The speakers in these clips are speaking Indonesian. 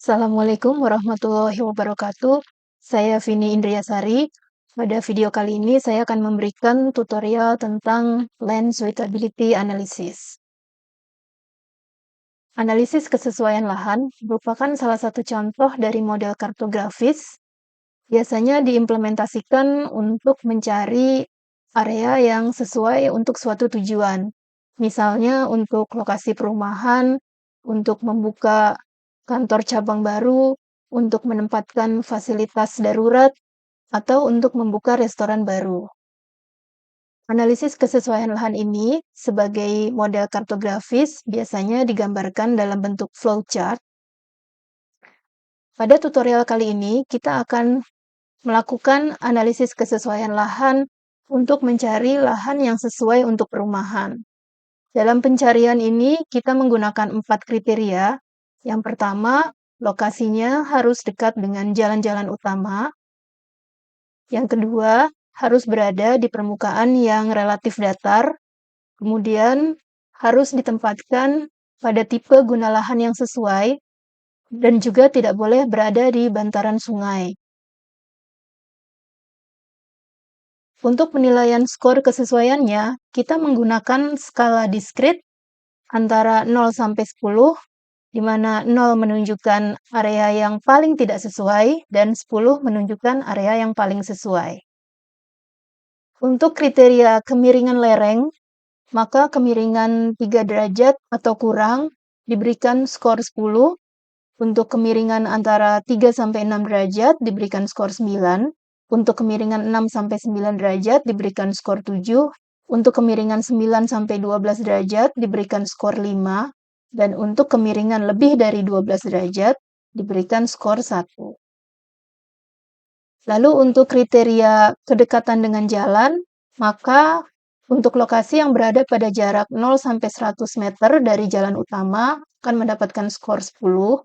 Assalamualaikum warahmatullahi wabarakatuh. Saya Vini Indriasari. Pada video kali ini saya akan memberikan tutorial tentang Land Suitability Analysis. Analisis kesesuaian lahan merupakan salah satu contoh dari model kartografis. Biasanya diimplementasikan untuk mencari area yang sesuai untuk suatu tujuan. Misalnya untuk lokasi perumahan, untuk membuka kantor cabang baru, untuk menempatkan fasilitas darurat, atau untuk membuka restoran baru. Analisis kesesuaian lahan ini sebagai model kartografis biasanya digambarkan dalam bentuk flowchart. Pada tutorial kali ini, kita akan melakukan analisis kesesuaian lahan untuk mencari lahan yang sesuai untuk perumahan. Dalam pencarian ini, kita menggunakan 4 kriteria. Yang pertama, lokasinya harus dekat dengan jalan-jalan utama. Yang kedua, harus berada di permukaan yang relatif datar. Kemudian, harus ditempatkan pada tipe guna lahan yang sesuai, dan juga tidak boleh berada di bantaran sungai. Untuk penilaian skor kesesuaiannya, kita menggunakan skala diskrit antara 0 sampai 10, di mana 0 menunjukkan area yang paling tidak sesuai dan 10 menunjukkan area yang paling sesuai. Untuk kriteria kemiringan lereng, maka kemiringan 3 derajat atau kurang diberikan skor 10, untuk kemiringan antara 3 sampai 6 derajat diberikan skor 9, untuk kemiringan 6 sampai 9 derajat diberikan skor 7, untuk kemiringan 9 sampai 12 derajat diberikan skor 5, dan untuk kemiringan lebih dari 12 derajat diberikan skor 1. Lalu untuk kriteria kedekatan dengan jalan, maka untuk lokasi yang berada pada jarak 0 sampai 100 meter dari jalan utama akan mendapatkan skor 10.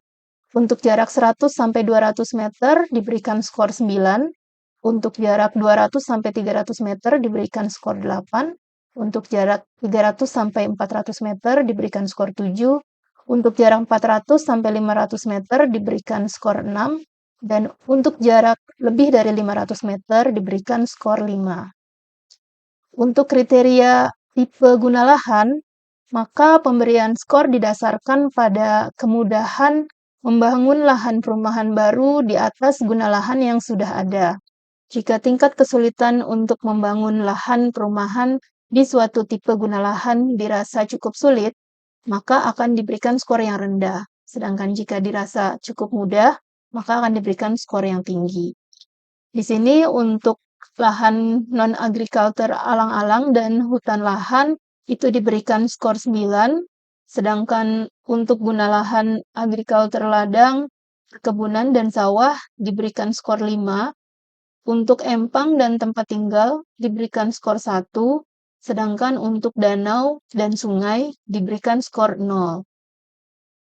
Untuk jarak 100 sampai 200 meter diberikan skor 9. Untuk jarak 200 sampai 300 meter diberikan skor 8. Untuk jarak 300 sampai 400 meter diberikan skor 7. Untuk jarak 400 sampai 500 meter diberikan skor 6. Dan untuk jarak lebih dari 500 meter diberikan skor 5. Untuk kriteria tipe guna lahan, maka pemberian skor didasarkan pada kemudahan membangun lahan perumahan baru di atas guna lahan yang sudah ada. Jika tingkat kesulitan untuk membangun lahan perumahan di suatu tipe guna lahan dirasa cukup sulit, maka akan diberikan skor yang rendah. Sedangkan jika dirasa cukup mudah, maka akan diberikan skor yang tinggi. Di sini untuk lahan non-agriculture alang-alang dan hutan lahan itu diberikan skor 9, sedangkan untuk guna lahan agriculture ladang, perkebunan, dan sawah diberikan skor 5, untuk empang dan tempat tinggal diberikan skor 1, sedangkan untuk danau dan sungai diberikan skor 0.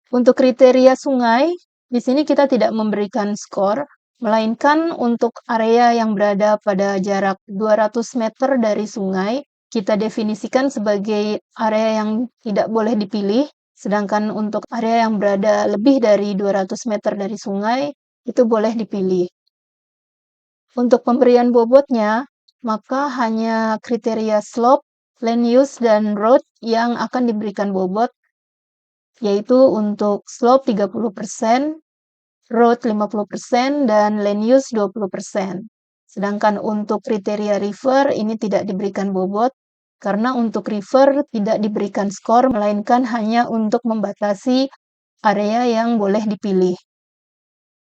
Untuk kriteria sungai, di sini kita tidak memberikan skor, melainkan untuk area yang berada pada jarak 200 meter dari sungai, kita definisikan sebagai area yang tidak boleh dipilih, sedangkan untuk area yang berada lebih dari 200 meter dari sungai, itu boleh dipilih. Untuk pemberian bobotnya, maka hanya kriteria slope, land use, dan road yang akan diberikan bobot, yaitu untuk slope 30%, road 50%, dan land use 20%. Sedangkan untuk kriteria river ini tidak diberikan bobot, karena untuk river tidak diberikan skor, melainkan hanya untuk membatasi area yang boleh dipilih.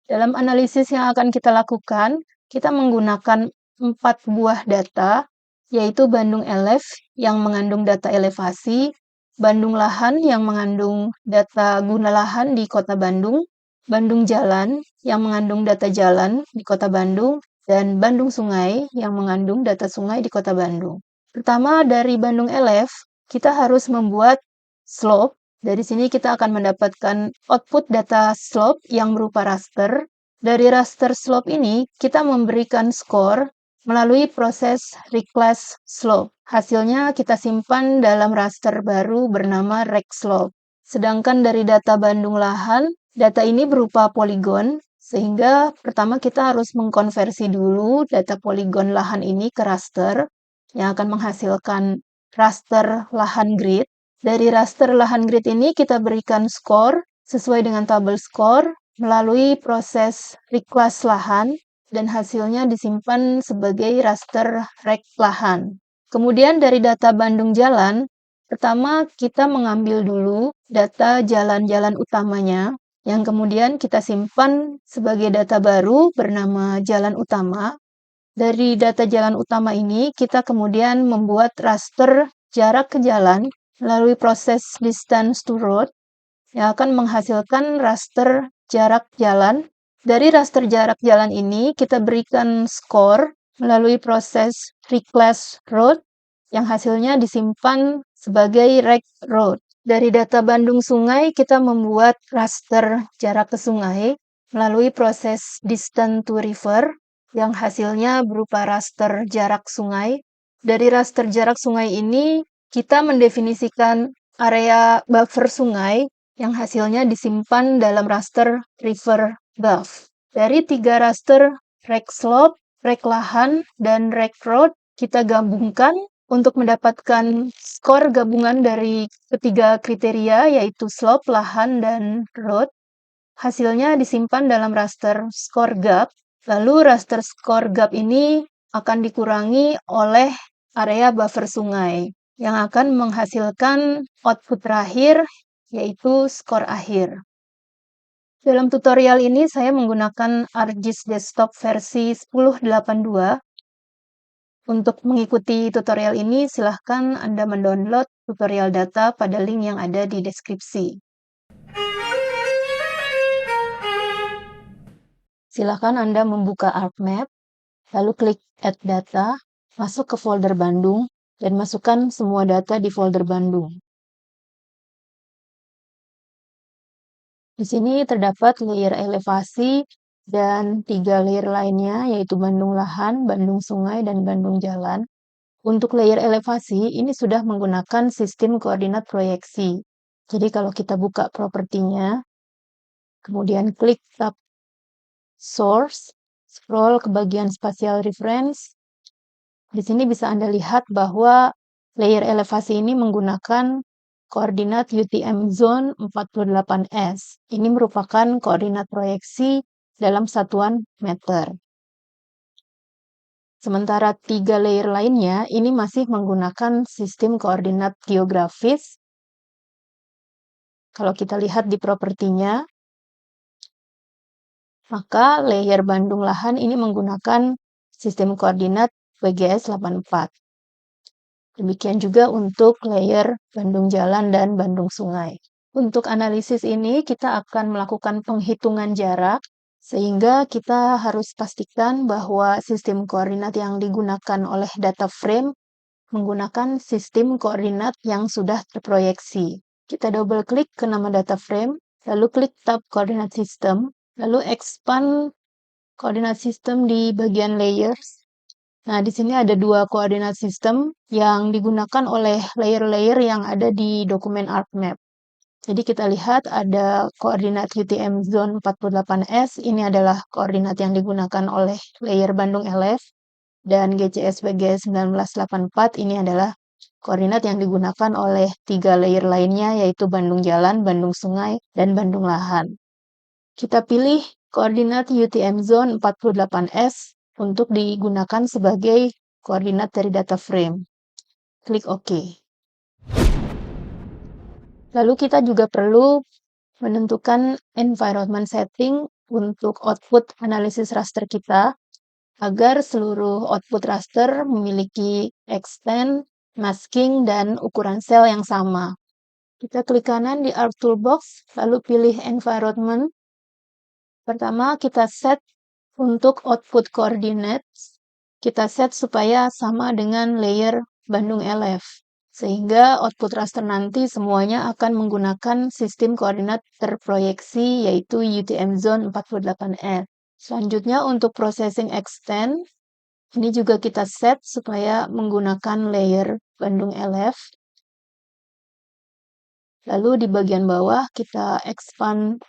Dalam analisis yang akan kita lakukan, kita menggunakan 4 buah data, yaitu Bandung Elef yang mengandung data elevasi, Bandung Lahan yang mengandung data guna lahan di Kota Bandung, Bandung Jalan yang mengandung data jalan di Kota Bandung, dan Bandung Sungai yang mengandung data sungai di Kota Bandung. Pertama, dari Bandung Elef, kita harus membuat slope. Dari sini kita akan mendapatkan output data slope yang berupa raster. Dari raster slope ini, kita memberikan skor melalui proses reclass slope. Hasilnya kita simpan dalam raster baru bernama rec slope. Sedangkan dari data Bandung Lahan, Data ini berupa poligon, sehingga pertama kita harus mengkonversi dulu data poligon lahan ini ke raster, yang akan menghasilkan raster lahan grid. Dari raster lahan grid ini kita berikan skor sesuai dengan tabel skor melalui proses reclass lahan, dan hasilnya disimpan sebagai raster rek lahan. Kemudian dari data Bandung Jalan, pertama kita mengambil dulu data jalan-jalan utamanya, yang kemudian kita simpan sebagai data baru bernama jalan utama. Dari data jalan utama ini, kita kemudian membuat raster jarak ke jalan melalui proses distance to road, yang akan menghasilkan raster jarak jalan. Dari raster jarak jalan ini, kita berikan skor melalui proses reclass road, yang hasilnya disimpan sebagai rek road. Dari data Bandung Sungai, kita membuat raster jarak ke sungai melalui proses distance to river, yang hasilnya berupa raster jarak sungai. Dari raster jarak sungai ini, kita mendefinisikan area buffer sungai, yang hasilnya disimpan dalam raster river buff. Dari 3 raster rek slope, rek lahan, dan rek road, kita gabungkan untuk mendapatkan skor gabungan dari ketiga kriteria, yaitu slope, lahan, dan road. Hasilnya disimpan dalam raster skor gap. Lalu raster skor gap ini akan dikurangi oleh area buffer sungai, yang akan menghasilkan output terakhir, yaitu skor akhir. Dalam tutorial ini saya menggunakan ArcGIS Desktop versi 10.82. Untuk mengikuti tutorial ini, silahkan Anda mendownload tutorial data pada link yang ada di deskripsi. Silahkan Anda membuka ArcMap, lalu klik Add Data, masuk ke folder Bandung, dan masukkan semua data di folder Bandung. Di sini terdapat layer elevasi dan 3 layer lainnya, yaitu Bandung Lahan, Bandung Sungai, dan Bandung Jalan. Untuk layer elevasi, ini sudah menggunakan sistem koordinat proyeksi. Jadi kalau kita buka propertinya, kemudian klik tab Source, scroll ke bagian Spatial Reference. Di sini bisa Anda lihat bahwa layer elevasi ini menggunakan koordinat UTM Zone 48S. Ini merupakan koordinat proyeksi dalam satuan meter. Sementara 3 layer lainnya ini masih menggunakan sistem koordinat geografis. Kalau kita lihat di propertinya, maka layer Bandung Lahan ini menggunakan sistem koordinat WGS 84. Demikian juga untuk layer Bandung Jalan dan Bandung Sungai. Untuk analisis ini kita akan melakukan penghitungan jarak, sehingga kita harus pastikan bahwa sistem koordinat yang digunakan oleh data frame menggunakan sistem koordinat yang sudah terproyeksi. Kita double klik ke nama data frame, lalu klik tab koordinat system, lalu expand koordinat system di bagian layers. Nah, di sini ada 2 koordinat system yang digunakan oleh layer-layer yang ada di dokumen ArcMap. Jadi kita lihat ada koordinat UTM Zone 48S, ini adalah koordinat yang digunakan oleh layer Bandung LF, dan GCS WG 1984 ini adalah koordinat yang digunakan oleh 3 layer lainnya, yaitu Bandung Jalan, Bandung Sungai, dan Bandung Lahan. Kita pilih koordinat UTM Zone 48S untuk digunakan sebagai koordinat dari data frame. Klik OK. Lalu kita juga perlu menentukan environment setting untuk output analisis raster kita, agar seluruh output raster memiliki extend, masking, dan ukuran sel yang sama. Kita klik kanan di Arc Toolbox, lalu pilih Environment. Pertama, kita set untuk output coordinates. Kita set supaya sama dengan layer Bandung LF, sehingga output raster nanti semuanya akan menggunakan sistem koordinat terproyeksi, yaitu UTM Zone 48S. Selanjutnya untuk processing extend, ini juga kita set supaya menggunakan layer Bandung LF. Lalu di bagian bawah kita expand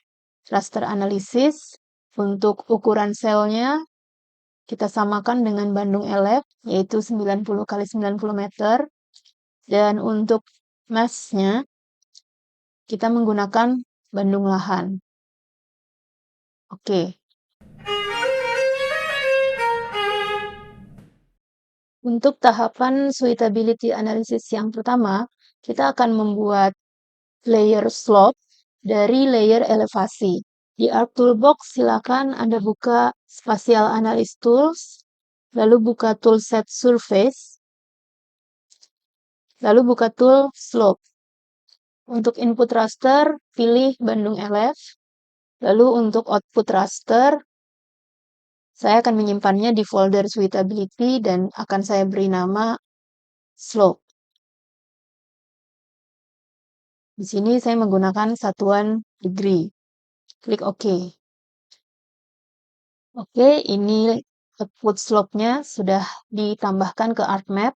Raster analisis, untuk ukuran selnya, kita samakan dengan Bandung LF, yaitu 90 kali 90 meter. Dan untuk mass-nya, kita menggunakan Bandung lahan. Oke. Untuk tahapan suitability analysis yang pertama, kita akan membuat layer slope dari layer elevasi. Di Arc Toolbox, silakan Anda buka Spatial Analysis Tools, lalu buka Toolset Surface, lalu buka tool Slope. Untuk input raster, pilih Bandung LF, lalu untuk output raster, saya akan menyimpannya di folder suitability dan akan saya beri nama slope. Di sini saya menggunakan satuan degree. Klik OK. Oke, ini output slope-nya sudah ditambahkan ke ArcMap.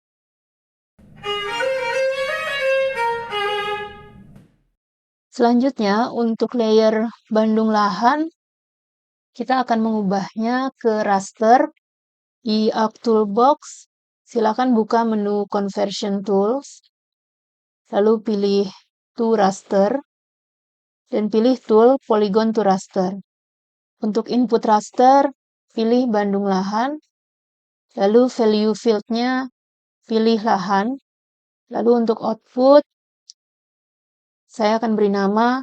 Selanjutnya, untuk layer Bandung lahan, kita akan mengubahnya ke raster. Di Arc Toolbox, silakan buka menu Conversion Tools, lalu pilih To Raster, dan pilih tool Polygon to Raster. Untuk input raster, pilih Bandung lahan, lalu value field-nya pilih lahan, lalu untuk output, saya akan beri nama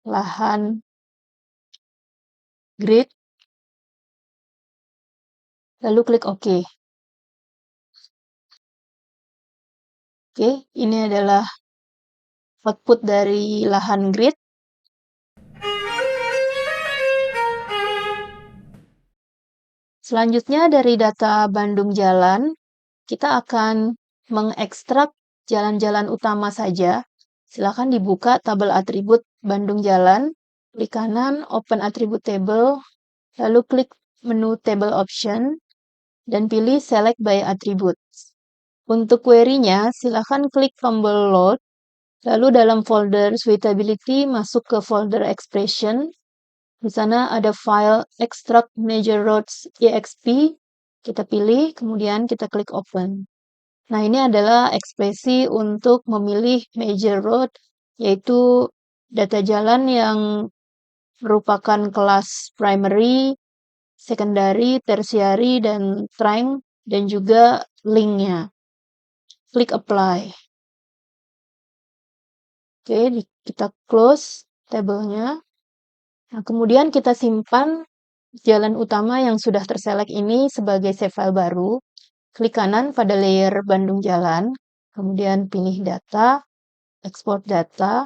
lahan grid, lalu klik OK. Oke, ini adalah output dari lahan grid. Selanjutnya dari data Bandung jalan, kita akan mengekstrak jalan-jalan utama saja. Silakan dibuka tabel atribut Bandung jalan, klik kanan Open Attribute Table, lalu klik menu Table Option, dan pilih Select by Attributes. Untuk query-nya, silakan klik tombol Load, lalu dalam folder Suitability masuk ke folder Expression. Di sana ada file extract major roads exp. Kita pilih, kemudian kita klik open. Nah, ini adalah ekspresi untuk memilih major road, yaitu data jalan yang merupakan kelas primary, secondary, tertiary, dan trunk, dan juga link-nya. Klik apply. Oke, kita close tabelnya. Nah, kemudian kita simpan jalan utama yang sudah terselect ini sebagai save file baru. Klik kanan pada layer Bandung jalan, kemudian pilih data, export data.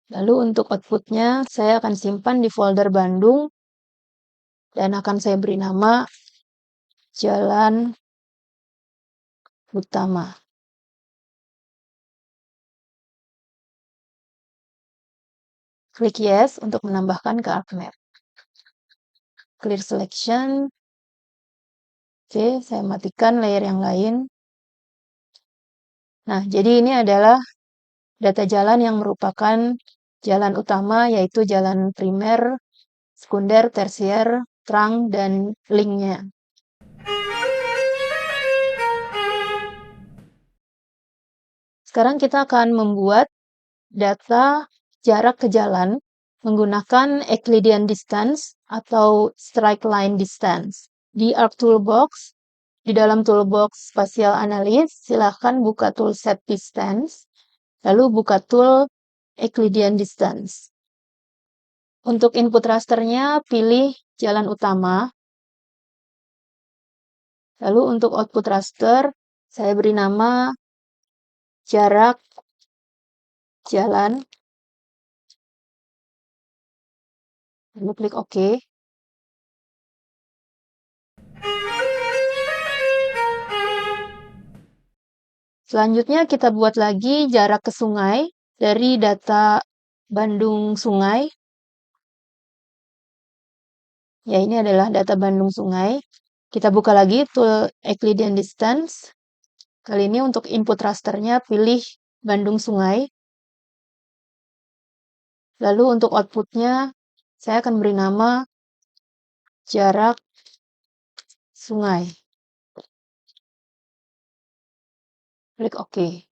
Lalu untuk outputnya, saya akan simpan di folder Bandung, dan akan saya beri nama jalan utama. Klik yes untuk menambahkan ke ArcMap. Clear selection. Oke, saya matikan layer yang lain. Nah, jadi ini adalah data jalan yang merupakan jalan utama, yaitu jalan primer, sekunder, tersier, trunk, dan link-nya. Sekarang kita akan membuat data jarak ke jalan menggunakan Euclidean distance atau straight line distance. Di Arc Toolbox, di dalam toolbox Spatial Analysis, silahkan buka tool Set Distance, lalu buka tool Euclidean distance. Untuk input rasternya, pilih jalan utama. Lalu untuk output raster, saya beri nama jarak jalan. Lalu klik OK. Selanjutnya kita buat lagi jarak ke sungai dari data Bandung sungai. Ya, ini adalah data Bandung sungai. Kita buka lagi tool Euclidean distance. Kali ini untuk input rasternya pilih Bandung sungai. Lalu untuk outputnya, saya akan beri nama jarak sungai. Klik OK.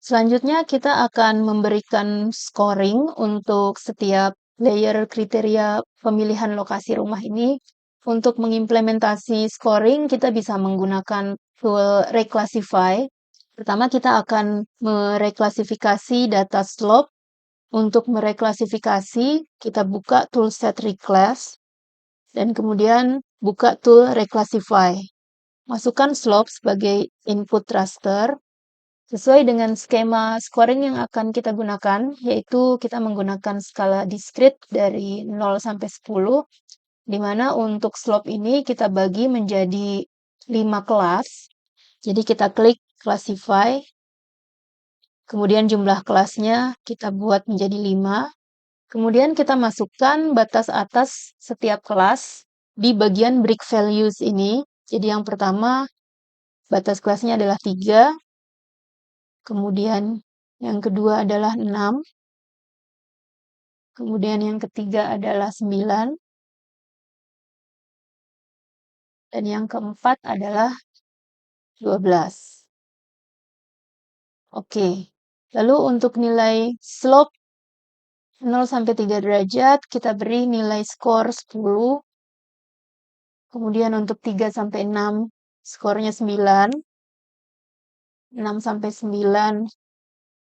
Selanjutnya kita akan memberikan scoring untuk setiap layer kriteria pemilihan lokasi rumah ini. Untuk mengimplementasi scoring, kita bisa menggunakan tool Reclassify. Pertama, kita akan mereklasifikasi data slope. Untuk mereklasifikasi, kita buka tool Set Reclass, dan kemudian buka tool Reclassify. Masukkan slope sebagai input raster. Sesuai dengan skema scoring yang akan kita gunakan, yaitu kita menggunakan skala discrete dari 0 sampai 10, di mana untuk slope ini kita bagi menjadi 5 kelas. Jadi kita klik classify, kemudian jumlah kelasnya kita buat menjadi 5. Kemudian kita masukkan batas atas setiap kelas di bagian break values ini. Jadi yang pertama, batas kelasnya adalah 3. Kemudian yang kedua adalah 6. Kemudian yang ketiga adalah 9. Dan yang keempat adalah 12. Oke. Lalu untuk nilai slope 0 sampai 3 derajat, kita beri nilai skor 10. Kemudian untuk 3 sampai 6, skornya 9. 6 sampai 9,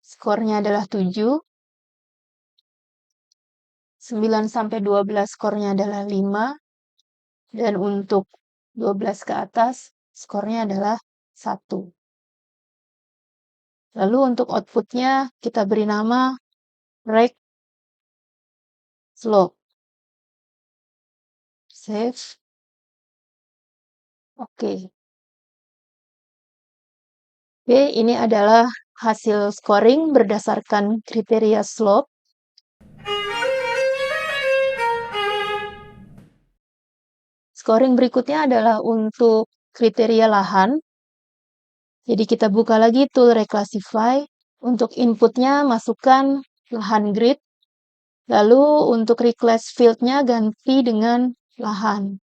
skornya adalah 7. 9 sampai 12, skornya adalah 5. Dan untuk 12 ke atas, skornya adalah 1. Lalu untuk outputnya, kita beri nama rect slope. Save. Oke. Oke, ini adalah hasil scoring berdasarkan kriteria slope. Scoring berikutnya adalah untuk kriteria lahan. Jadi kita buka lagi tool Reclassify. Untuk inputnya masukkan lahan grid. Lalu untuk request field-nya ganti dengan lahan.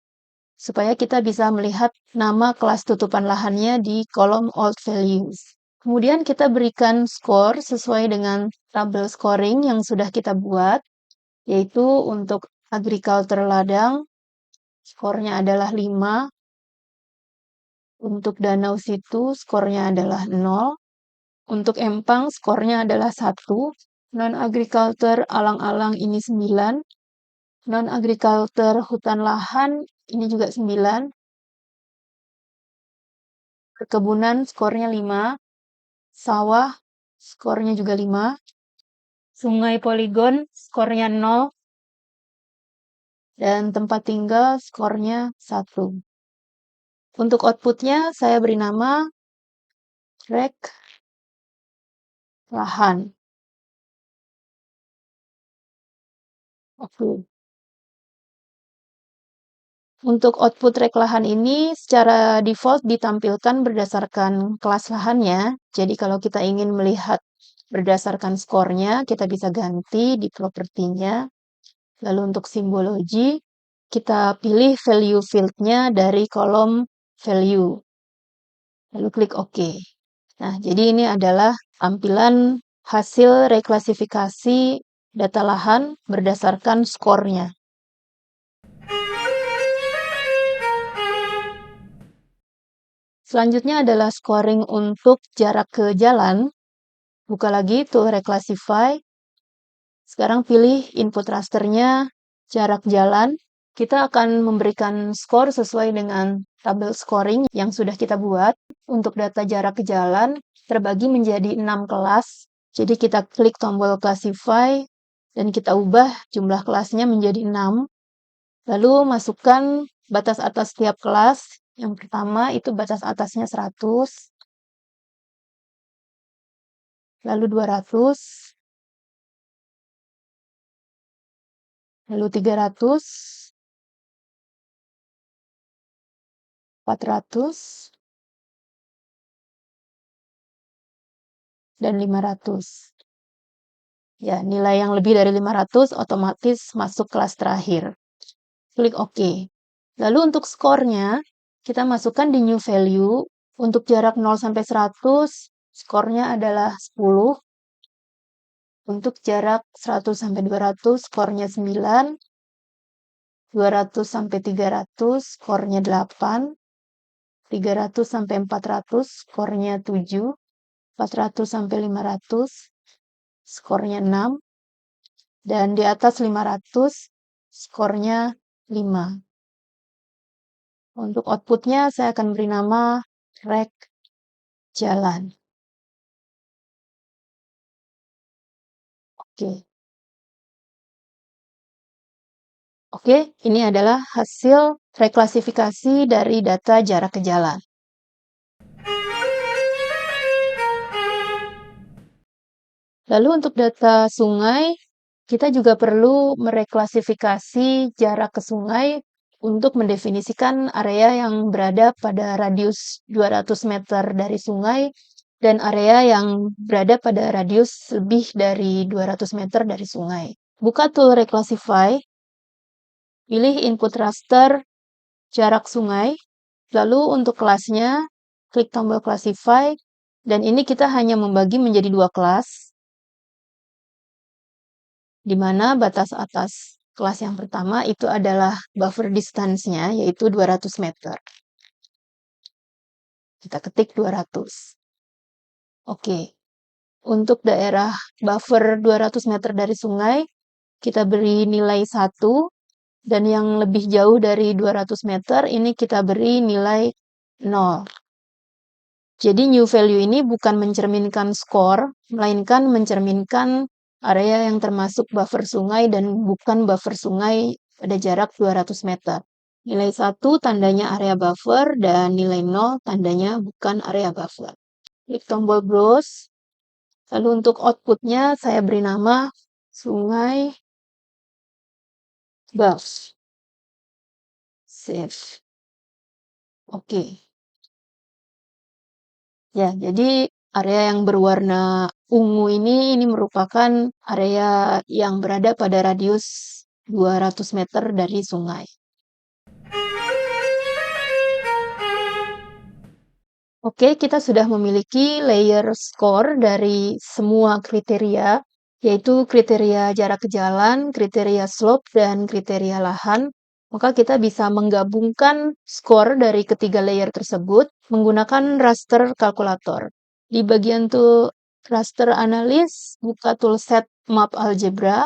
Supaya kita bisa melihat nama kelas tutupan lahannya di kolom old values. Kemudian kita berikan skor sesuai dengan tabel scoring yang sudah kita buat. Yaitu untuk agriculture ladang, skornya adalah 5. Untuk danau situ, skornya adalah 0. Untuk empang, skornya adalah 1. Non-agriculture alang-alang ini 9. Non-agriculture hutan lahan, ini juga 9. Perkebunan, skornya 5. Sawah, skornya juga 5. Sungai poligon, skornya 0. Dan tempat tinggal, skornya 1. Untuk outputnya, saya beri nama rec lahan. Oke. Untuk output rek lahan ini secara default ditampilkan berdasarkan kelas lahannya. Jadi kalau kita ingin melihat berdasarkan skornya, kita bisa ganti di propertinya. Lalu untuk simbologi, kita pilih value field-nya dari kolom value. Lalu klik OK. Nah, jadi ini adalah tampilan hasil reklasifikasi data lahan berdasarkan skornya. Selanjutnya adalah scoring untuk jarak ke jalan. Buka lagi tool Reclassify. Sekarang pilih input rasternya jarak jalan. Kita akan memberikan skor sesuai dengan tabel scoring yang sudah kita buat. Untuk data jarak ke jalan terbagi menjadi 6 kelas. Jadi kita klik tombol Classify dan kita ubah jumlah kelasnya menjadi 6. Lalu masukkan batas atas setiap kelas. Yang pertama itu batas atasnya 100. Lalu 200. Lalu 300. 400, dan 500. Ya, nilai yang lebih dari 500 otomatis masuk kelas terakhir. Klik OK. Lalu untuk skornya, kita masukkan di new value. Untuk jarak 0 sampai 100, skornya adalah 10. Untuk jarak 100 sampai 200, skornya 9. 200 sampai 300, skornya 8. 300 sampai 400, skornya 7. 400 sampai 500, skornya 6. Dan di atas 500, skornya 5. Untuk outputnya, saya akan beri nama rek jalan. Oke. Oke, ini adalah hasil reklasifikasi dari data jarak ke jalan. Lalu untuk data sungai, kita juga perlu mereklasifikasi jarak ke sungai untuk mendefinisikan area yang berada pada radius 200 meter dari sungai dan area yang berada pada radius lebih dari 200 meter dari sungai. Buka tool Reclassify, pilih input raster jarak sungai, lalu untuk kelasnya, klik tombol Classify, dan ini kita hanya membagi menjadi 2 kelas, di mana batas atas kelas yang pertama itu adalah buffer distance-nya, yaitu 200 meter. Kita ketik 200. Oke. Untuk daerah buffer 200 meter dari sungai, kita beri nilai 1, dan yang lebih jauh dari 200 meter, ini kita beri nilai 0. Jadi new value ini bukan mencerminkan skor, melainkan mencerminkan area yang termasuk buffer sungai dan bukan buffer sungai pada jarak 200 meter. Nilai 1 tandanya area buffer dan nilai 0 tandanya bukan area buffer. Klik tombol browse. Lalu untuk outputnya saya beri nama sungai buff. Save. Oke. Ya, jadi area yang berwarna ungu ini merupakan area yang berada pada radius 200 meter dari sungai. Oke, kita sudah memiliki layer score dari semua kriteria, yaitu kriteria jarak ke jalan, kriteria slope, dan kriteria lahan. Maka kita bisa menggabungkan skor dari ketiga layer tersebut menggunakan raster kalkulator. Di bagian tool raster analis, buka tool set map algebra,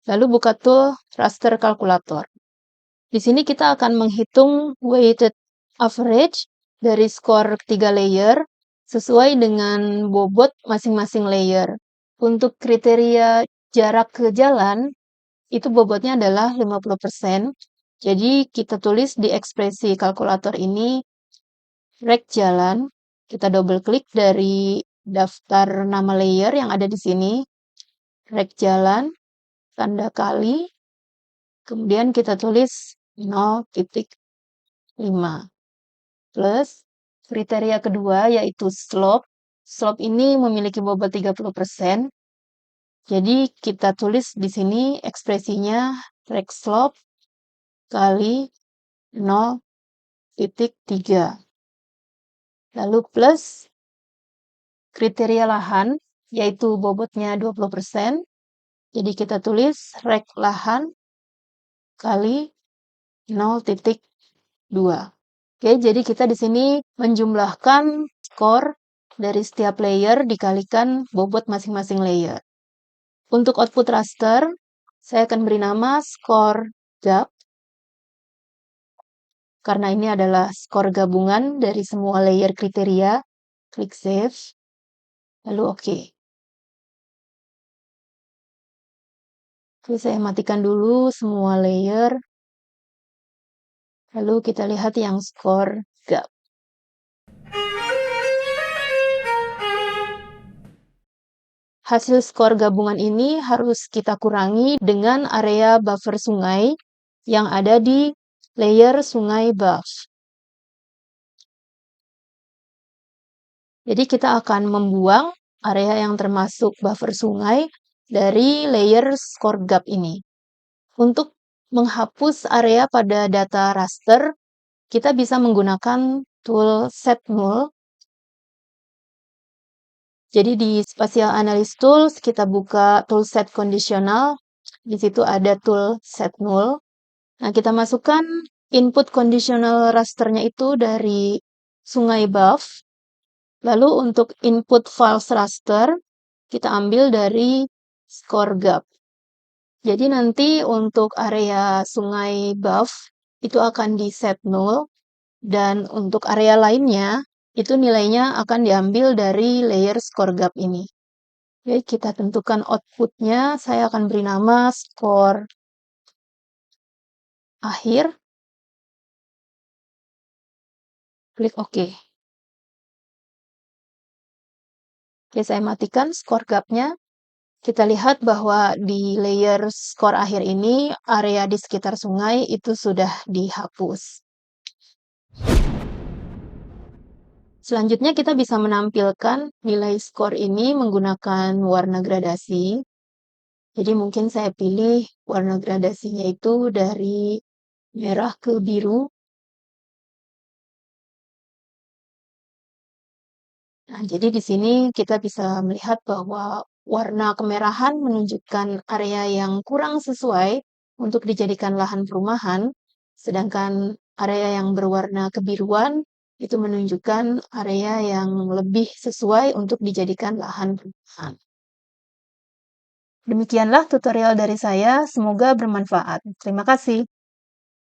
lalu buka tool raster kalkulator. Di sini kita akan menghitung weighted average dari skor ketiga layer sesuai dengan bobot masing-masing layer. Untuk kriteria jarak ke jalan, itu bobotnya adalah 50%. Jadi kita tulis di ekspresi kalkulator ini rek jalan. Kita double klik dari daftar nama layer yang ada di sini. Rek jalan, tanda kali, kemudian kita tulis 0,5 plus kriteria kedua yaitu slope. Slope ini memiliki bobot 30%. Jadi kita tulis di sini ekspresinya rek slope kali 0,3. Lalu plus kriteria lahan yaitu bobotnya 20%. Jadi kita tulis rek lahan kali 0,2. Oke, jadi kita di sini menjumlahkan skor dari setiap layer dikalikan bobot masing-masing layer. Untuk output raster, saya akan beri nama skor gap, karena ini adalah skor gabungan dari semua layer kriteria. Klik save, lalu oke. Oke, saya matikan dulu semua layer. Lalu kita lihat yang skor gap. Hasil skor gabungan ini harus kita kurangi dengan area buffer sungai yang ada di layer sungai buff. Jadi kita akan membuang area yang termasuk buffer sungai dari layer score gap ini. Untuk menghapus area pada data raster, kita bisa menggunakan tool set null. Jadi di Spatial Analysis Tools, kita buka tool set conditional. Di situ ada tool set null. Nah, kita masukkan input conditional rasternya itu dari sungai buff. Lalu untuk input files raster, kita ambil dari score gap. Jadi nanti untuk area sungai buff, itu akan di set null. Dan untuk area lainnya, itu nilainya akan diambil dari layer score gap ini. Oke, kita tentukan outputnya. Saya akan beri nama score akhir. Klik OK. Oke, saya matikan score gap-nya. Kita lihat bahwa di layer skor akhir ini, area di sekitar sungai itu sudah dihapus. Selanjutnya kita bisa menampilkan nilai skor ini menggunakan warna gradasi. Jadi mungkin saya pilih warna gradasinya itu dari merah ke biru. Nah, jadi di sini kita bisa melihat bahwa warna kemerahan menunjukkan area yang kurang sesuai untuk dijadikan lahan perumahan, sedangkan area yang berwarna kebiruan itu menunjukkan area yang lebih sesuai untuk dijadikan lahan perumahan. Demikianlah tutorial dari saya, semoga bermanfaat. Terima kasih.